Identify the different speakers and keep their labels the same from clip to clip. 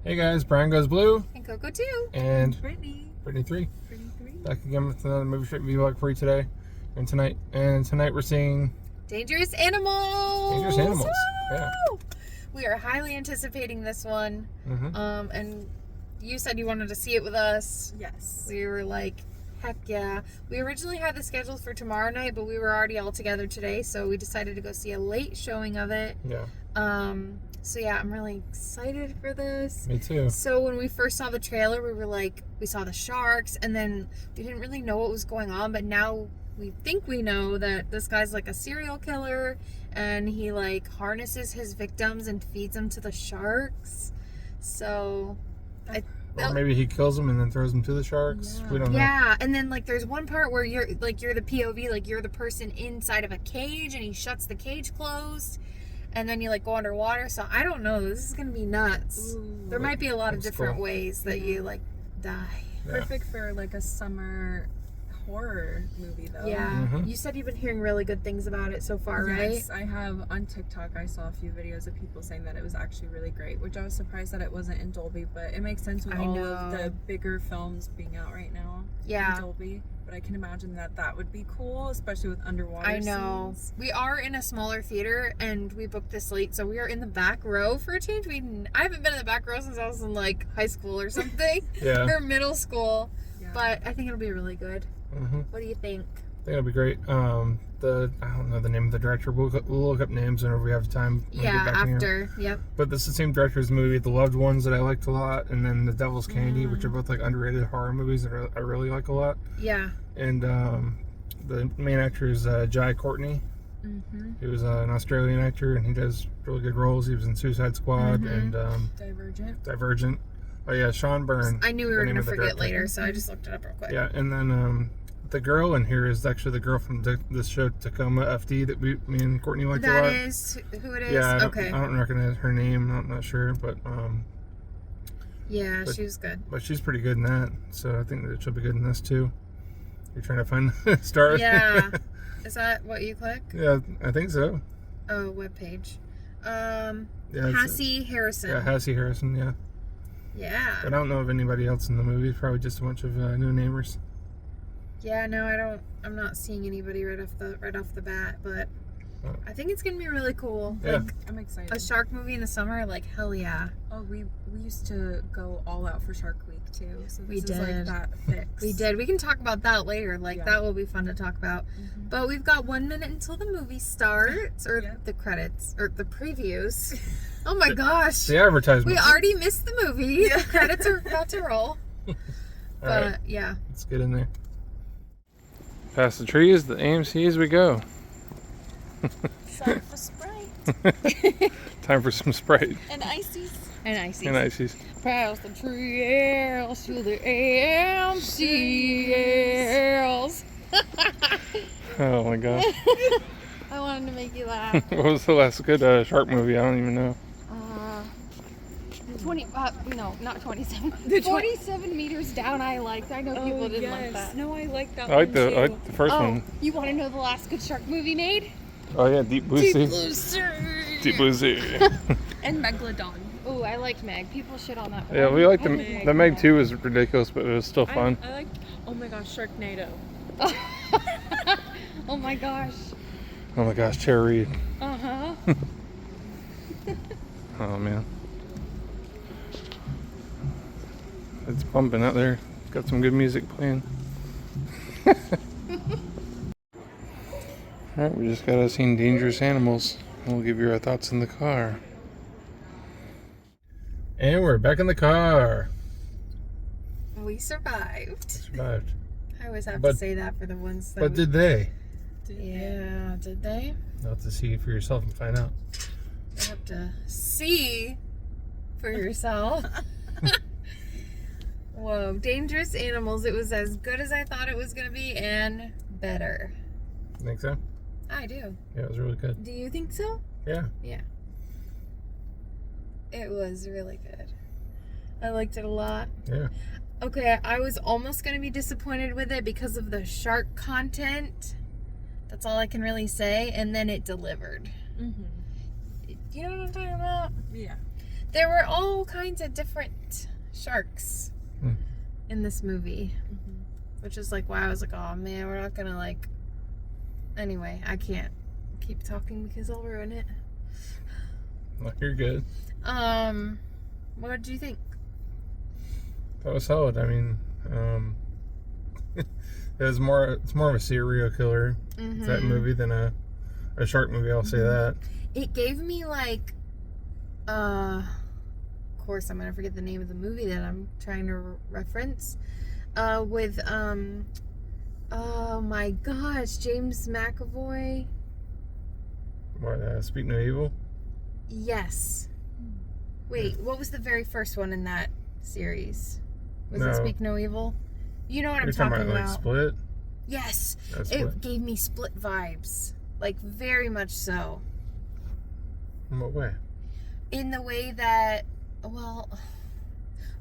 Speaker 1: Hey guys, Brian Goes Blue.
Speaker 2: And Coco 2.
Speaker 1: And
Speaker 2: Brittany.
Speaker 1: Brittany 3.
Speaker 2: Brittany 3.
Speaker 1: Back again with another movie straight vlog for you today. And tonight we're seeing
Speaker 2: Dangerous Animals.
Speaker 1: Dangerous Animals.
Speaker 2: Woo!
Speaker 1: Yeah.
Speaker 2: We are highly anticipating this one.
Speaker 1: Mm-hmm.
Speaker 2: And you said you wanted to see it with us.
Speaker 3: Yes.
Speaker 2: We were like, heck yeah. We originally had the schedule for tomorrow night, but we were already all together today, so we decided to go see a late showing of it.
Speaker 1: Yeah.
Speaker 2: So yeah, I'm really excited for this.
Speaker 1: Me too.
Speaker 2: So when we first saw the trailer, we were like, we saw the sharks, and then we didn't really know what was going on, but now we think we know that this guy's like a serial killer, and he like harnesses his victims and feeds them to the sharks. So
Speaker 1: Or maybe he kills them and then throws them to the sharks.
Speaker 3: Yeah.
Speaker 1: We don't know.
Speaker 2: yeah, and then like there's one part where you're the POV, like you're the person inside of a cage, and he shuts the cage closed, and then you like go underwater. So I don't know. This is gonna be nuts.
Speaker 3: Ooh.
Speaker 2: There might be a lot of
Speaker 1: Looks
Speaker 2: different
Speaker 1: cool.
Speaker 2: ways that you like die.
Speaker 1: Yeah.
Speaker 3: Perfect for like a summer horror movie though.
Speaker 2: Yeah.
Speaker 1: Mhm.
Speaker 2: You said you've been hearing really good things about it so far, right?
Speaker 3: Yes, I have. On TikTok, I saw a few videos of people saying that it was actually really great, which I was surprised that it wasn't in Dolby, but it makes sense with
Speaker 2: I
Speaker 3: all
Speaker 2: know.
Speaker 3: of the bigger films being out right now
Speaker 2: Yeah.
Speaker 3: in Dolby. But I can imagine that would be cool, especially with underwater
Speaker 2: I know.
Speaker 3: scenes.
Speaker 2: We are in a smaller theater, and we booked this late, so we are in the back row for a change. I haven't been in the back row since I was in like high school or something,
Speaker 1: Yeah.
Speaker 2: or middle school.
Speaker 3: Yeah.
Speaker 2: But I think it'll be really good.
Speaker 1: Mm-hmm.
Speaker 2: What do you think?
Speaker 1: I think it'll be great. I don't know the name of the director. We'll look up names whenever we have time. When we
Speaker 2: Yeah,
Speaker 1: get back in here.
Speaker 2: after. Yep.
Speaker 1: But this is the same director as the movie The Loved Ones that I liked a lot, and then The Devil's Candy, which are both like underrated horror movies that I really like a lot.
Speaker 2: Yeah.
Speaker 1: And the main actor is Jai Courtney.
Speaker 2: Mm-hmm.
Speaker 1: He was an Australian actor, and he does really good roles. He was in Suicide Squad and
Speaker 3: Divergent.
Speaker 1: Divergent. Oh yeah, Sean Byrne.
Speaker 2: I knew we
Speaker 1: the
Speaker 2: were
Speaker 1: name
Speaker 2: going to
Speaker 1: of the
Speaker 2: forget
Speaker 1: director.
Speaker 2: later, so I just looked it up real quick.
Speaker 1: Yeah, and then the girl in here is actually the girl from this show Tacoma FD that me and Courtney liked a lot.
Speaker 2: That is who it is?
Speaker 1: Yeah,
Speaker 2: Okay.
Speaker 1: I don't recognize her name. I'm not sure, but
Speaker 2: Yeah,
Speaker 1: but-
Speaker 2: she was good.
Speaker 1: but she's pretty good in that. So I think that she'll be good in this too. You're trying to find stars.
Speaker 2: Yeah. Is that what you click?
Speaker 1: Yeah, I think so.
Speaker 2: Oh, webpage.
Speaker 1: Yeah, it's-
Speaker 2: Hassie Harrison.
Speaker 1: Yeah, Hassie Harrison. Yeah,
Speaker 2: Yeah.
Speaker 1: but I don't know of anybody else in the movie. It's probably just a bunch of new namers.
Speaker 2: Yeah, no, I'm not seeing anybody right off the bat, but
Speaker 1: Oh.
Speaker 2: I think it's gonna be really cool.
Speaker 1: Yeah.
Speaker 2: Like
Speaker 3: I'm excited.
Speaker 2: a shark movie in the summer, like hell yeah.
Speaker 3: Oh, we used to go all out for Shark Week too. So this
Speaker 2: We
Speaker 3: is
Speaker 2: did.
Speaker 3: like that fix.
Speaker 2: We did. We can talk about that later. Like
Speaker 3: Yeah.
Speaker 2: that will be fun to talk about.
Speaker 3: Mhm.
Speaker 2: But we've got 1 minute until the movie starts, or
Speaker 3: Yeah.
Speaker 2: the credits, or the previews. Oh my gosh.
Speaker 1: The advertisement.
Speaker 2: We already missed the movie. The credits are about to roll.
Speaker 1: All
Speaker 2: But
Speaker 1: right,
Speaker 2: yeah.
Speaker 1: let's get in there. Past the trees, the AMC as we go.
Speaker 3: Time for Sprite
Speaker 1: Time for some Sprite
Speaker 3: and ices.
Speaker 2: And ices.
Speaker 1: and ices.
Speaker 2: Past the trails to the AMCLs.
Speaker 1: Oh my god.
Speaker 2: I wanted to make you laugh.
Speaker 1: What was the last good shark movie? I don't even know.
Speaker 2: not 27.
Speaker 3: The
Speaker 2: 47 meters down I liked. I know people
Speaker 3: Oh,
Speaker 2: didn't like that.
Speaker 3: No, I like that
Speaker 1: I like
Speaker 3: one
Speaker 1: the
Speaker 3: too.
Speaker 1: I like the first
Speaker 2: Oh,
Speaker 1: one.
Speaker 2: you want to know the last good shark movie made?
Speaker 1: Oh yeah, Deep Blue Sea.
Speaker 2: Blue Sea.
Speaker 1: Deep Blue Sea.
Speaker 3: And Megalodon.
Speaker 2: Oh, I liked Meg. People shit on that one.
Speaker 1: Yeah, we liked the
Speaker 3: Meg.
Speaker 1: the Meg 2 was ridiculous, but it was still fun.
Speaker 3: I like. Oh my gosh, Sharknado.
Speaker 2: Oh my gosh.
Speaker 1: Oh my gosh, Tara Reid.
Speaker 2: Uh-huh.
Speaker 1: Oh man. It's pumping out there. It's got some good music playing. Alright, we just got us seen Dangerous Animals. We'll give you our thoughts in the car. And we're back in the car.
Speaker 2: We survived.
Speaker 1: Survived.
Speaker 2: I always have
Speaker 1: But-
Speaker 2: to say that for the ones that
Speaker 1: But did they?
Speaker 2: Yeah, did they?
Speaker 1: You'll have to see for yourself and find out.
Speaker 2: You have to see for yourself. Whoa, Dangerous Animals. It was as good as I thought it was going to be and better.
Speaker 1: Think so?
Speaker 2: I do.
Speaker 1: Yeah, it was really good.
Speaker 2: Do you think so?
Speaker 1: Yeah.
Speaker 2: Yeah. It was really good. I liked it a lot.
Speaker 1: Yeah.
Speaker 2: Okay, I was almost going to be disappointed with it because of the shark content. That's all I can really say. And then it delivered.
Speaker 3: Mm-hmm.
Speaker 2: You know what I'm talking about?
Speaker 3: Yeah.
Speaker 2: There were all kinds of different sharks
Speaker 1: Hmm.
Speaker 2: in this movie, which is like why I was like, oh man, we're not gonna like. Anyway, I can't keep talking because I'll ruin it.
Speaker 1: Well, you're good.
Speaker 2: What did you think?
Speaker 1: That was solid. I mean, it's more of a serial killer that movie than a shark movie. I'll say that.
Speaker 2: It gave me like, of course I'm gonna forget the name of the movie that I'm trying to reference. With oh my gosh, James McAvoy.
Speaker 1: What? Speak No Evil.
Speaker 2: Yes. Wait, what was the very first one in that series? Was
Speaker 1: No.
Speaker 2: it Speak No Evil? You know what
Speaker 1: You're
Speaker 2: I'm talking
Speaker 1: about
Speaker 2: about.
Speaker 1: like Split.
Speaker 2: Yes.
Speaker 1: That's
Speaker 2: It
Speaker 1: Split.
Speaker 2: gave me Split vibes. Like, very much so.
Speaker 1: In what way?
Speaker 2: In the way that, well,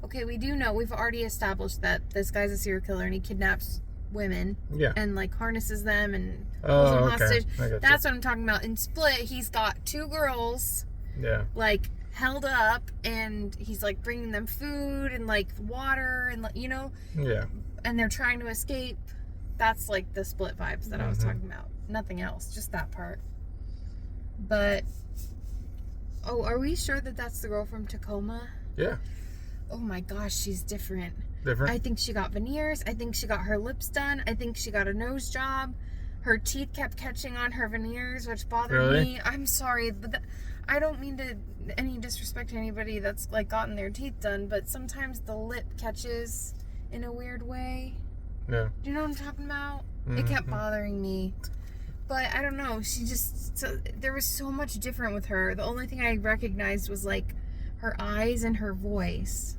Speaker 2: okay, we do know, we've already established that this guy's a serial killer and he kidnaps women
Speaker 1: Yeah.
Speaker 2: and, like, harnesses them and holds them
Speaker 1: Oh, okay.
Speaker 2: hostage.
Speaker 1: I got
Speaker 2: That's what I'm talking about. In Split, he's got two girls,
Speaker 1: you. Yeah.
Speaker 2: like, held up, and he's, like, bringing them food and, like, water and, you know,
Speaker 1: Yeah.
Speaker 2: and they're trying to escape. That's, like, the Split vibes that I was talking about. Nothing else, just that part. But, oh, are we sure that that's the girl from Tacoma?
Speaker 1: Yeah.
Speaker 2: Oh my gosh, she's different.
Speaker 1: Different.
Speaker 2: I think she got veneers. I think she got her lips done. I think she got a nose job. Her teeth kept catching on her veneers, which bothered
Speaker 1: Really?
Speaker 2: me. I'm sorry, but I don't mean to any disrespect to anybody that's like gotten their teeth done, but sometimes the lip catches in a weird way.
Speaker 1: Yeah.
Speaker 2: Do you know what I'm talking about? It kept bothering me. But I don't know. She just, there was so much different with her. The only thing I recognized was like her eyes and her voice.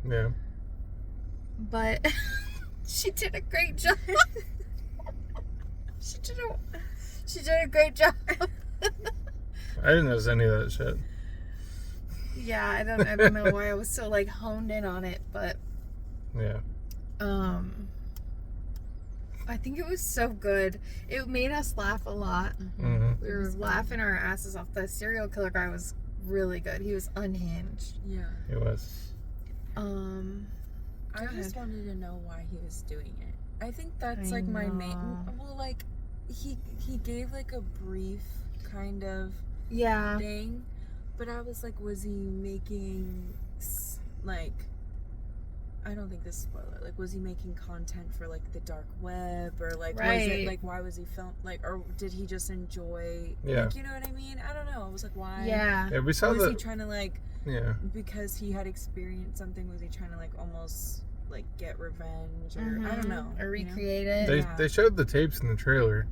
Speaker 1: Yeah.
Speaker 2: But she did a great job. She did a great job.
Speaker 1: I didn't notice any of that shit.
Speaker 2: Yeah, I don't know why I was so like honed in on it, but
Speaker 1: Yeah.
Speaker 2: I think it was so good. It made us laugh a lot.
Speaker 1: Mm-hmm.
Speaker 2: We were laughing our asses off. The serial killer guy was really good. He was unhinged.
Speaker 3: Yeah.
Speaker 1: It was.
Speaker 3: I just wanted to know why he was doing it. I think that's
Speaker 2: I
Speaker 3: like my main.
Speaker 2: know.
Speaker 3: Well, like he gave like a brief kind of
Speaker 2: Yeah.
Speaker 3: thing, but I was like, was he making like? I don't think this is a spoiler. Like, was he making content for like the dark web, or like was
Speaker 2: Right.
Speaker 3: it like why was he or did he just enjoy?
Speaker 1: Yeah.
Speaker 3: Like, you know what I mean? I don't know. I was like, why?
Speaker 2: Yeah.
Speaker 1: Yeah, we saw
Speaker 3: Was he
Speaker 1: that.
Speaker 3: trying to like?
Speaker 1: Yeah.
Speaker 3: Because he had experienced something, was he trying to like almost like get revenge, or I don't know,
Speaker 2: Or
Speaker 3: you know?
Speaker 2: recreate it.
Speaker 1: They
Speaker 3: Yeah.
Speaker 1: they showed the tapes in the trailer.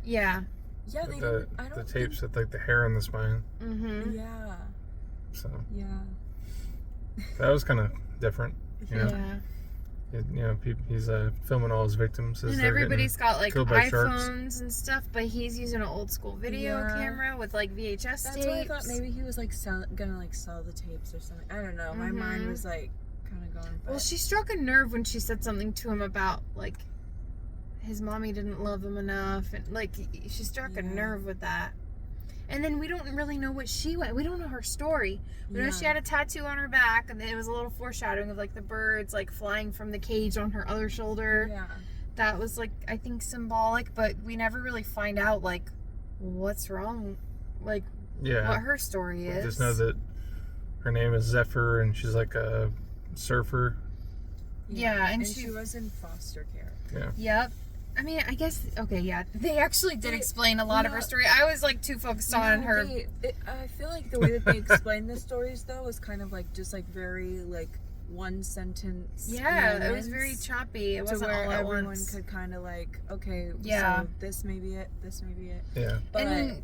Speaker 2: Yeah.
Speaker 3: Yeah, they
Speaker 1: The
Speaker 3: didn't. I don't
Speaker 1: the tapes with like the hair on the spine.
Speaker 2: Mm-hmm.
Speaker 3: Yeah,
Speaker 1: So
Speaker 3: yeah,
Speaker 1: that was kind of different. You know.
Speaker 2: Yeah.
Speaker 1: He's filming all his victims as
Speaker 2: And
Speaker 1: they're
Speaker 2: everybody's got like
Speaker 1: killed by sharks.
Speaker 2: iPhones and stuff, but he's using an old school video
Speaker 3: Yeah.
Speaker 2: camera with like VHS
Speaker 3: that's
Speaker 2: tapes.
Speaker 3: why I thought maybe he was like gonna like sell the tapes or something. I don't know. My mind was like kind of going.
Speaker 2: Well,
Speaker 3: But
Speaker 2: she struck a nerve when she said something to him about like his mommy didn't love him enough, and like she struck a
Speaker 3: Yeah.
Speaker 2: nerve with that. And then we don't really know what she went. We don't know her story. We know
Speaker 3: Yeah.
Speaker 2: she had a tattoo on her back, and then it was a little foreshadowing of like the birds like flying from the cage on her other shoulder.
Speaker 3: yeah,
Speaker 2: That was like I think symbolic, but we never really find out like what's wrong, like
Speaker 1: Yeah.
Speaker 2: what her story
Speaker 1: We
Speaker 2: is.
Speaker 1: just know that her name is Zephyr and she's like a surfer.
Speaker 2: Yeah, and
Speaker 3: she
Speaker 2: she-
Speaker 3: was in foster care.
Speaker 1: Yeah.
Speaker 2: Yep. I mean, I guess okay, yeah. They actually did
Speaker 3: They-
Speaker 2: explain a lot of her
Speaker 3: yeah.
Speaker 2: story. I was like too focused on
Speaker 3: No,
Speaker 2: her.
Speaker 3: I feel like the way that they explained the stories though was kind of like just like very like one sentence.
Speaker 2: Yeah, it was
Speaker 3: moments
Speaker 2: very choppy. It
Speaker 3: to
Speaker 2: wasn't
Speaker 3: where
Speaker 2: all at
Speaker 3: everyone
Speaker 2: once.
Speaker 3: could kind of like, okay,
Speaker 2: Yeah.
Speaker 3: so this may be it, this may be it.
Speaker 1: Yeah.
Speaker 3: But
Speaker 2: And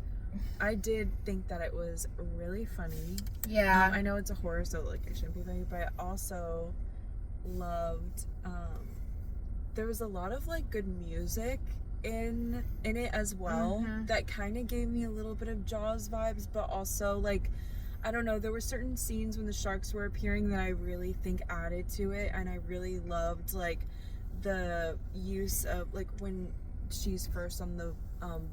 Speaker 3: I did think that it was really funny.
Speaker 2: yeah,
Speaker 3: I know it's a horror, so like it shouldn't be funny, but I also loved. There was a lot of like good music in it as well.
Speaker 2: Mhm.
Speaker 3: That kind of gave me a little bit of Jaws vibes, but also like. I don't know, there were certain scenes when the sharks were appearing that I really think added to it, and I really loved like the use of like when she's first on the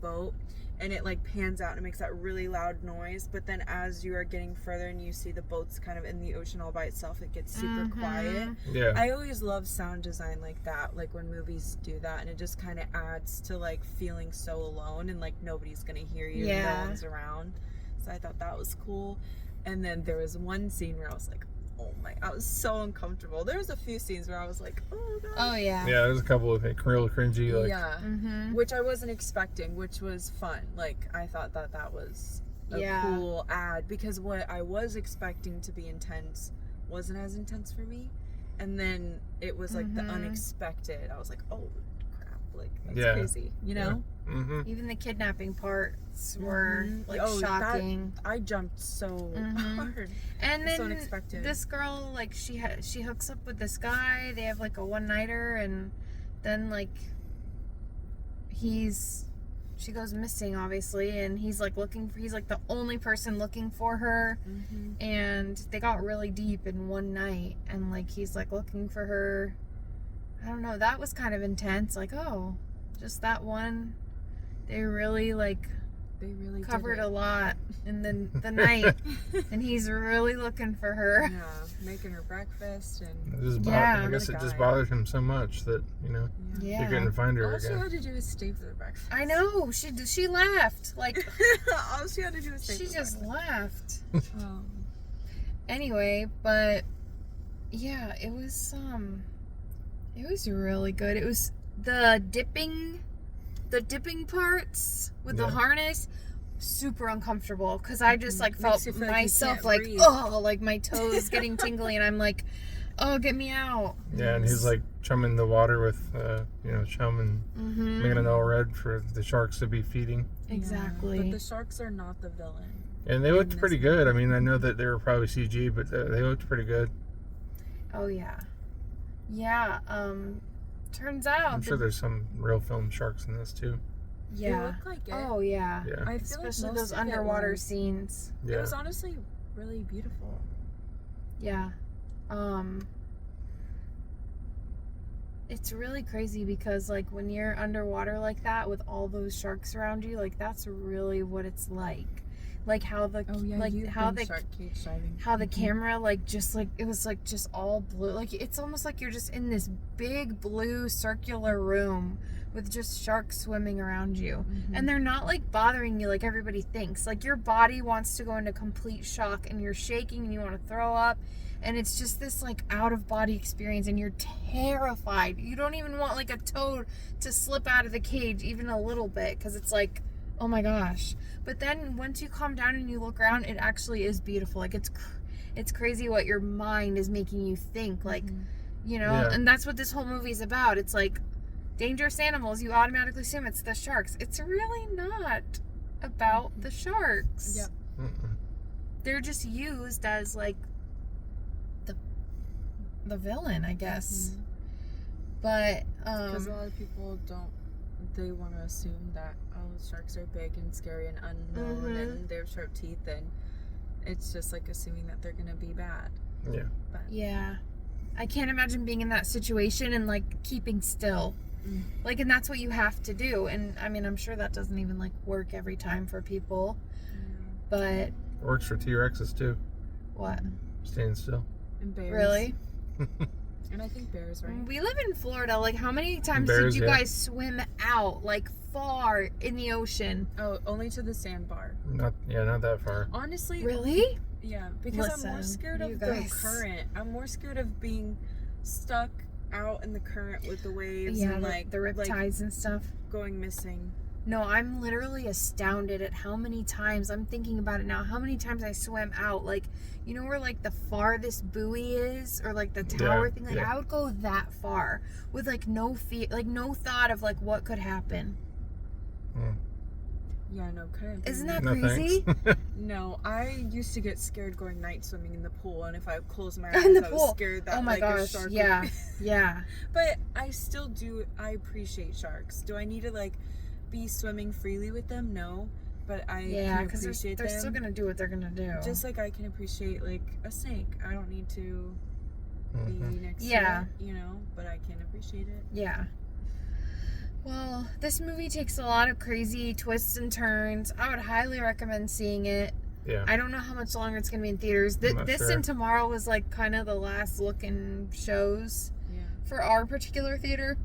Speaker 3: boat, and it like pans out and it makes that really loud noise, but then as you are getting further and you see the boats kind of in the ocean all by itself, it gets super quiet.
Speaker 1: Yeah.
Speaker 3: I always love sound design like that, like when movies do that, and it just kind of adds to like feeling so alone and like nobody's gonna hear you, no one's around. So I thought that was cool. And then there was one scene where I was like, oh my, I was so uncomfortable. There was a few scenes where I was like, oh god.
Speaker 2: Oh yeah.
Speaker 1: Yeah, there's a couple of real cringy, like.
Speaker 3: Yeah. Which I wasn't expecting, which was fun. Like, I thought that was a cool ad, because what I was expecting to be intense wasn't as intense for me. And then it was like the unexpected. I was like, oh crap, like that's crazy, you know?
Speaker 2: Even the kidnapping parts were like shocking.
Speaker 3: I jumped so hard.
Speaker 2: And then
Speaker 3: so unexpected.
Speaker 2: This girl, like she hooks up with this guy. They have like a one-nighter, and then like she goes missing, obviously, and he's like the only person looking for her. And they got really deep in one night, and like he's like looking for her. I don't know, that was kind of intense. Like, oh, just that one. They really covered a lot in the night, and he's really looking for her.
Speaker 3: Yeah, making her breakfast, and
Speaker 1: I guess it just bothered him so much that he couldn't find her again.
Speaker 3: All she had to do was stay for the breakfast.
Speaker 2: I know, she left. Like
Speaker 3: all she had to do was stay.
Speaker 2: She just left.
Speaker 3: Anyway,
Speaker 2: but yeah, it was really good. It was the dipping parts with the harness, super uncomfortable, because I just like felt myself like my toes getting tingly, and I'm like, oh, get me out.
Speaker 1: Yeah, and he's like chumming the water with chum and making it all red for the sharks to be feeding.
Speaker 2: Exactly.
Speaker 3: But the sharks are not the villain.
Speaker 1: And they looked pretty good. I mean, I know that they were probably CG, but they looked pretty good.
Speaker 2: Oh yeah. Turns out
Speaker 1: I'm sure there's some real film sharks in this too.
Speaker 3: They look like it.
Speaker 2: Oh yeah.
Speaker 3: I feel
Speaker 2: especially
Speaker 3: like
Speaker 2: those underwater scenes.
Speaker 3: It was honestly really beautiful.
Speaker 2: Yeah. It's really crazy because like when you're underwater like that with all those sharks around you, like that's really what it's like. Like how the how the camera it was like just all blue. Like it's almost like you're just in this big blue circular room with just sharks swimming around you. And they're not like bothering you like everybody thinks. Like your body wants to go into complete shock, and you're shaking and you want to throw up, and it's just this like out of body experience, and you're terrified. You don't even want like a toad to slip out of the cage even a little bit, because it's like, oh my gosh. But then once you calm down and you look around, it actually is beautiful. Like it's crazy what your mind is making you think, like, and that's what this whole movie is about. It's like dangerous animals, you automatically assume it's the sharks. It's really not about the sharks.
Speaker 3: Yep.
Speaker 2: They're just used as like the villain, I guess. But
Speaker 3: because a lot of people they want to assume that sharks are big and scary and unknown and they have sharp teeth, and it's just like assuming that they're gonna be bad.
Speaker 2: Yeah, I can't imagine being in that situation and like keeping still, like, and that's what you have to do. And I mean, I'm sure that doesn't even like work every time for people, but
Speaker 1: it works for T-Rexes too.
Speaker 2: What?
Speaker 1: Staying still.
Speaker 3: And bears.
Speaker 2: Really?
Speaker 3: And I think bears, right?
Speaker 2: We live in Florida. Like, how many times did you guys swim out, like, far in the ocean?
Speaker 3: Oh, only to the sandbar.
Speaker 1: Not that far.
Speaker 3: Honestly.
Speaker 2: Really?
Speaker 3: Yeah, because I'm more scared of the current. I'm more scared of being stuck out in the current with the waves and like
Speaker 2: the riptides and stuff
Speaker 3: going missing.
Speaker 2: No, I'm literally astounded at how many times, I'm thinking about it now, how many times I swam out. Like, you know where like the farthest buoy is, or like the tower thing? Like I would go that far with like no fear, like no thought of like what could happen.
Speaker 3: Yeah, no, kind of.
Speaker 2: Isn't that crazy?
Speaker 3: No, I used to get scared going night swimming in the pool, and if I closed my eyes, I was scared that a shark would...
Speaker 2: Yeah.
Speaker 3: But I still do, I appreciate sharks. Do I need to like be swimming freely with them? No, but I can appreciate them.
Speaker 2: They're still gonna do what they're gonna do.
Speaker 3: Just like I can appreciate like a snake. I don't need to be next to it, but I can appreciate it.
Speaker 2: Yeah. Well, this movie takes a lot of crazy twists and turns. I would highly recommend seeing it.
Speaker 1: Yeah.
Speaker 2: I don't know how much longer it's going to be in theaters.
Speaker 1: I'm not
Speaker 2: This
Speaker 1: sure.
Speaker 2: and tomorrow was like kind of the last looking shows for our particular theater.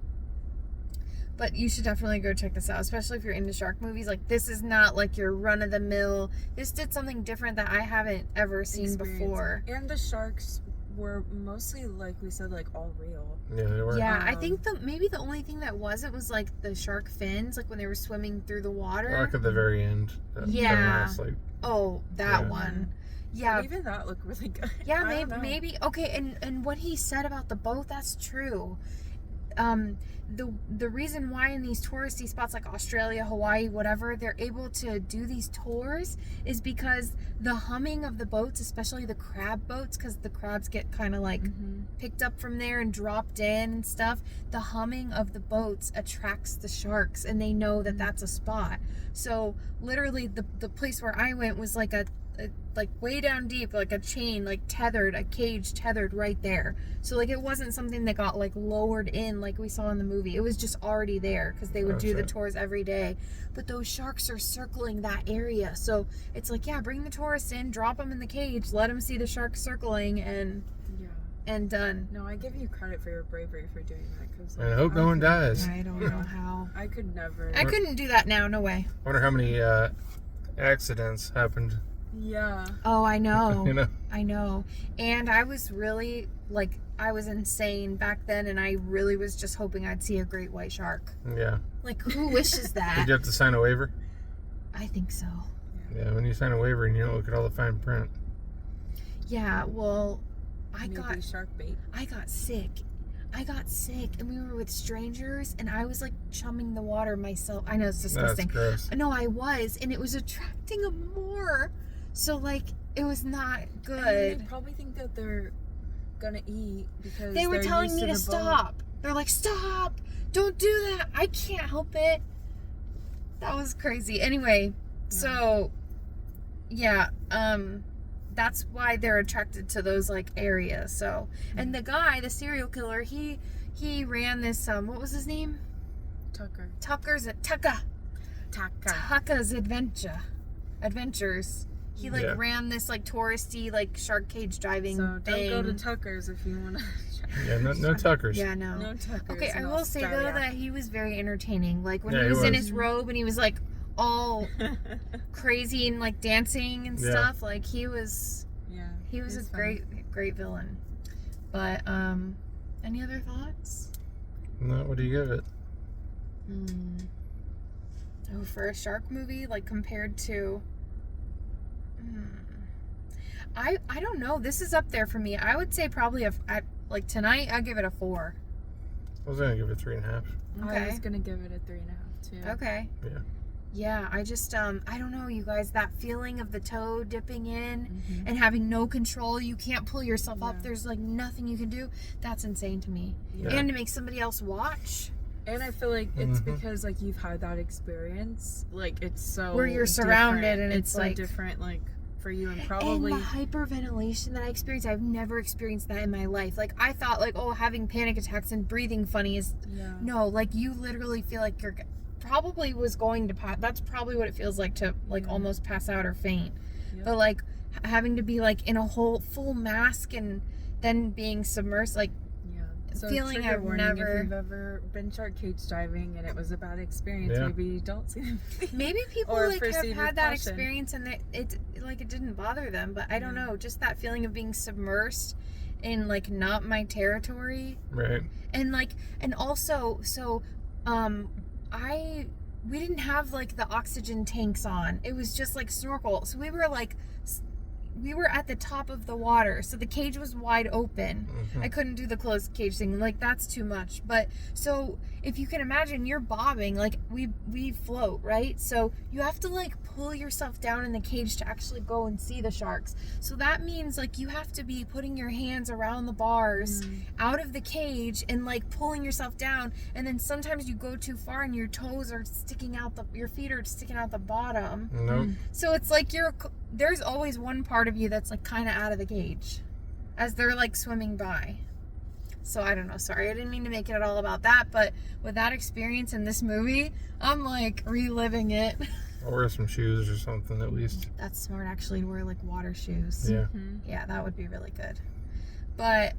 Speaker 2: But you should definitely go check this out, especially if you're into shark movies. Like, this is not like your run-of-the-mill. This did something different that I haven't ever seen before.
Speaker 3: And the sharks were mostly, like we said, like all real.
Speaker 1: Yeah, they were.
Speaker 2: Yeah, I think maybe the only thing that wasn't was like the shark fins, like when they were swimming through the water.
Speaker 1: Like at the very end.
Speaker 2: Yeah.
Speaker 1: Like,
Speaker 2: That one. Yeah.
Speaker 3: But even that looked really good.
Speaker 2: Yeah, maybe. Okay, and what he said about the boat, that's true. The reason why in these touristy spots like Australia, Hawaii, whatever, they're able to do these tours is because the humming of the boats, especially the crab boats, because the crabs get kind of like picked up from there and dropped in and stuff. The humming of the boats attracts the sharks, and they know that that's a spot. So literally, the place where I went was like like way down deep, like a chain, like tethered, a cage tethered right there. So like it wasn't something that got like lowered in like we saw in the movie. It was just already there because they would do the tours every day. But those sharks are circling that area, so it's like, yeah, bring the tourists in, drop them in the cage, let them see the sharks circling, and done.
Speaker 3: No, I give you credit for your bravery for doing that. Cause,
Speaker 1: I hope no one dies.
Speaker 2: I don't know how.
Speaker 3: I could never.
Speaker 2: I couldn't do that now. No way.
Speaker 1: I wonder how many accidents happened.
Speaker 3: Yeah.
Speaker 2: Oh, I know.
Speaker 1: You know?
Speaker 2: I know. And I was really, like, I was insane back then, and I really was just hoping I'd see a great white shark.
Speaker 1: Yeah.
Speaker 2: Like, who wishes that?
Speaker 1: Did you have to sign a waiver?
Speaker 2: I think so.
Speaker 1: Yeah, when you sign a waiver and you don't look at all the fine print.
Speaker 2: Yeah, well,
Speaker 3: Maybe shark bait.
Speaker 2: I got sick, and we were with strangers, and I was, like, chumming the water myself. I know, it's disgusting.
Speaker 1: That's gross.
Speaker 2: No, I was, and it was attracting them more. So, like, it was not good.
Speaker 3: And they probably think that they're gonna eat because
Speaker 2: They were
Speaker 3: they're
Speaker 2: telling
Speaker 3: used
Speaker 2: me to
Speaker 3: the
Speaker 2: stop. They're like, stop! Don't do that! I can't help it. That was crazy. Anyway, so, yeah, that's why they're attracted to those, like, areas. So, and the guy, the serial killer, he ran this, what was his name? Tucker's Adventures. He ran this like touristy like shark cage diving thing.
Speaker 3: Don't go to Tucker's if you want to.
Speaker 1: Yeah, no Tuckers.
Speaker 2: Yeah, no.
Speaker 3: No Tucker's.
Speaker 2: Okay, I will say though that he was very entertaining. Like when he
Speaker 1: he
Speaker 2: was in
Speaker 1: was.
Speaker 2: his robe and he was like all crazy and like dancing and stuff. Like he was a great villain. But any other thoughts?
Speaker 1: No, what do you give it?
Speaker 2: Oh, for a shark movie, like compared to I don't know. This is up there for me. I would say probably like tonight I'd give it a 4.
Speaker 1: I was gonna give it 3.5.
Speaker 3: Okay. I was gonna give it a 3.5 too.
Speaker 2: Okay.
Speaker 1: Yeah.
Speaker 2: Yeah, I just I don't know, you guys, that feeling of the toe dipping in and having no control, you can't pull yourself up, there's like nothing you can do. That's insane to me.
Speaker 1: Yeah.
Speaker 2: And to make somebody else watch.
Speaker 3: And I feel like it's because like you've had that experience, like it's so
Speaker 2: where you're surrounded
Speaker 3: different.
Speaker 2: and it's
Speaker 3: so
Speaker 2: like
Speaker 3: different, like for you and probably.
Speaker 2: And the hyperventilation that I experienced, I've never experienced that in my life. Like I thought, like, oh, having panic attacks and breathing funny is no, like you literally feel like you're probably was going to pass. That's probably what it feels like to like almost pass out or faint. But like having to be like in a whole full mask and then being submersed, like.
Speaker 3: So
Speaker 2: feeling I've never.
Speaker 3: If you've ever been shark cage diving and it was a bad experience, maybe you don't see them.
Speaker 2: Maybe people like have had that experience and it didn't bother them, but I don't know. Just that feeling of being submersed in like not my territory,
Speaker 1: right?
Speaker 2: And like and also so, we didn't have like the oxygen tanks on. It was just like snorkel. So we were at the top of the water, so the cage was wide open. I couldn't do the closed cage thing, like that's too much. But so if you can imagine, you're bobbing, like we float, right? So you have to like pull yourself down in the cage to actually go and see the sharks. So that means like you have to be putting your hands around the bars out of the cage and like pulling yourself down, and then sometimes you go too far and your toes are sticking out, your feet are sticking out the bottom.
Speaker 1: Nope.
Speaker 2: So it's like there's always one part of you that's like kind of out of the cage as they're like swimming by. So I don't know. Sorry, I didn't mean to make it all about that. But with that experience in this movie, I'm like reliving it.
Speaker 1: I'll wear some shoes or something at least.
Speaker 2: That's smart, actually, to wear like water shoes.
Speaker 1: Yeah.
Speaker 2: Yeah, that would be really good. But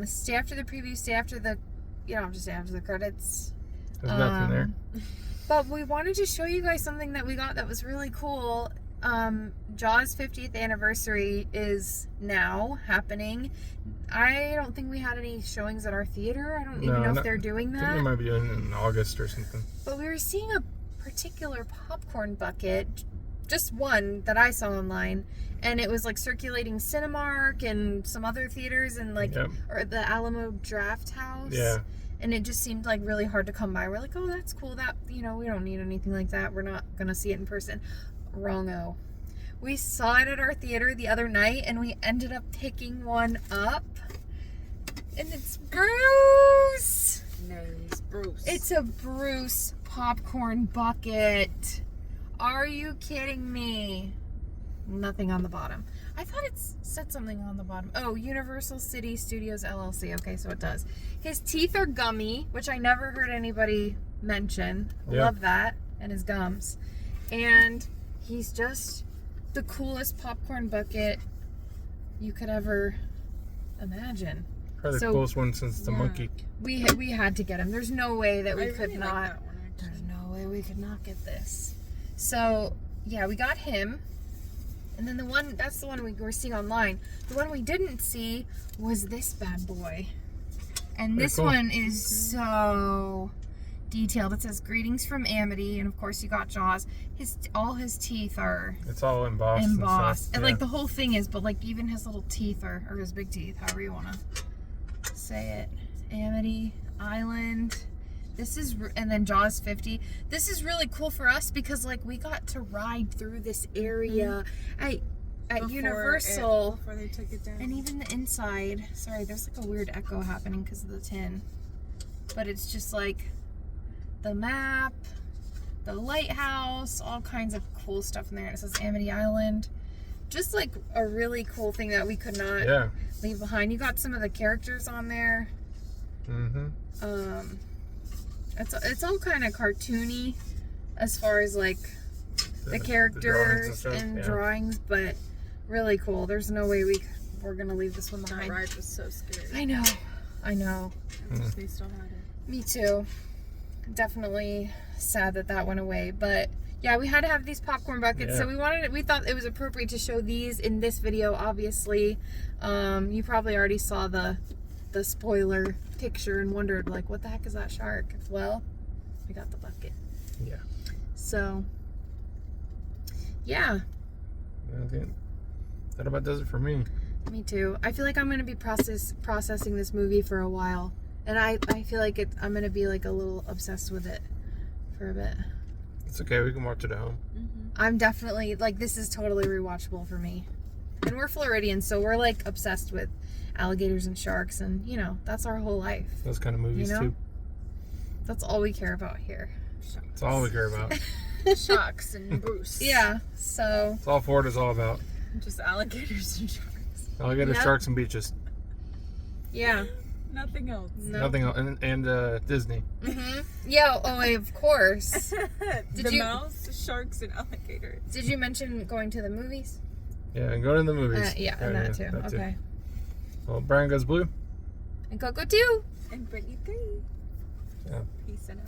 Speaker 2: stay after the preview, stay after the, you don't have to stay after the credits.
Speaker 1: There's nothing there.
Speaker 2: But we wanted to show you guys something that we got that was really cool. Jaws 50th anniversary is now happening. I don't think we had any showings at our theater. I don't even know if they're doing
Speaker 1: I think they
Speaker 2: that.
Speaker 1: might be doing it in August or something.
Speaker 2: But we were seeing a particular popcorn bucket, just one that I saw online, and it was like circulating Cinemark and some other theaters and like or the Alamo Draft House.
Speaker 1: Yeah.
Speaker 2: And it just seemed like really hard to come by. We're like, oh, that's cool. That, you know, we don't need anything like that. We're not gonna see it in person. Wrong-o. We saw it at our theater the other night, and we ended up picking one up. And it's Bruce.
Speaker 3: Name's Bruce.
Speaker 2: It's a Bruce popcorn bucket. Are you kidding me? Nothing on the bottom. I thought it said something on the bottom. Oh, Universal City Studios LLC. Okay, so it does. His teeth are gummy, which I never heard anybody mention.
Speaker 1: Yeah.
Speaker 2: Love that. And his gums. And he's just the coolest popcorn bucket you could ever imagine.
Speaker 1: Probably the coolest one since the monkey.
Speaker 2: We had to get him. There's no way that we could
Speaker 3: really
Speaker 2: not.
Speaker 3: like that one,
Speaker 2: There's no way we could not get this. So yeah, we got him. And then that's the one we were seeing online. The one we didn't see was this bad boy. And this one is so detailed. It says greetings from Amity, and of course you got Jaws. All his teeth are
Speaker 1: It's all embossed.
Speaker 2: and like the whole thing is, but like even his little teeth or his big teeth, however you want to say it. Amity Island. And then Jaws 50. This is really cool for us because like we got to ride through this area at Universal.
Speaker 3: Before they took it down.
Speaker 2: And even the inside. Sorry, there's like a weird echo happening because of the tin. But it's just like the map, the lighthouse, all kinds of cool stuff in there. And it says Amity Island. Just like a really cool thing that we could not leave behind. You got some of the characters on there. It's all kind of cartoony as far as like the characters and drawings, but really cool. There's no way we're gonna leave this one behind.
Speaker 3: That ride was so scary.
Speaker 2: I know.
Speaker 3: I wish they still had it.
Speaker 2: Me too. Definitely sad that went away, but yeah, we had to have these popcorn buckets, so we thought it was appropriate to show these in this video. Obviously, you probably already saw the spoiler picture and wondered like, what the heck is that shark? Well, we got the bucket.
Speaker 1: Yeah.
Speaker 2: So yeah,
Speaker 1: I think that about does it for me.
Speaker 2: Me too. I feel like I'm gonna be processing this movie for a while, and I feel like I'm gonna be like a little obsessed with it for a bit.
Speaker 1: It's okay, we can watch it at home.
Speaker 2: I'm definitely like, this is totally rewatchable for me, and we're Floridians, so we're like obsessed with alligators and sharks, and you know, that's our whole life.
Speaker 1: Those kind of movies too.
Speaker 2: That's all we care about here.
Speaker 1: That's all we care about.
Speaker 3: Sharks and Bruce.
Speaker 2: Yeah, so
Speaker 1: That's all Florida's all about.
Speaker 3: Just alligators and sharks.
Speaker 1: Alligators, sharks, and beaches.
Speaker 2: yeah.
Speaker 3: Nothing else.
Speaker 2: No.
Speaker 1: Nothing else. And Disney.
Speaker 2: Yeah, of course.
Speaker 3: The mouse, sharks, and alligators.
Speaker 2: Did you mention going to the movies?
Speaker 1: Yeah, and go to the movies.
Speaker 2: And that too. Okay.
Speaker 1: Well, Brian Goes Blue.
Speaker 2: And Coco too.
Speaker 3: And Brittany 3.
Speaker 1: Yeah.
Speaker 3: Peace and out.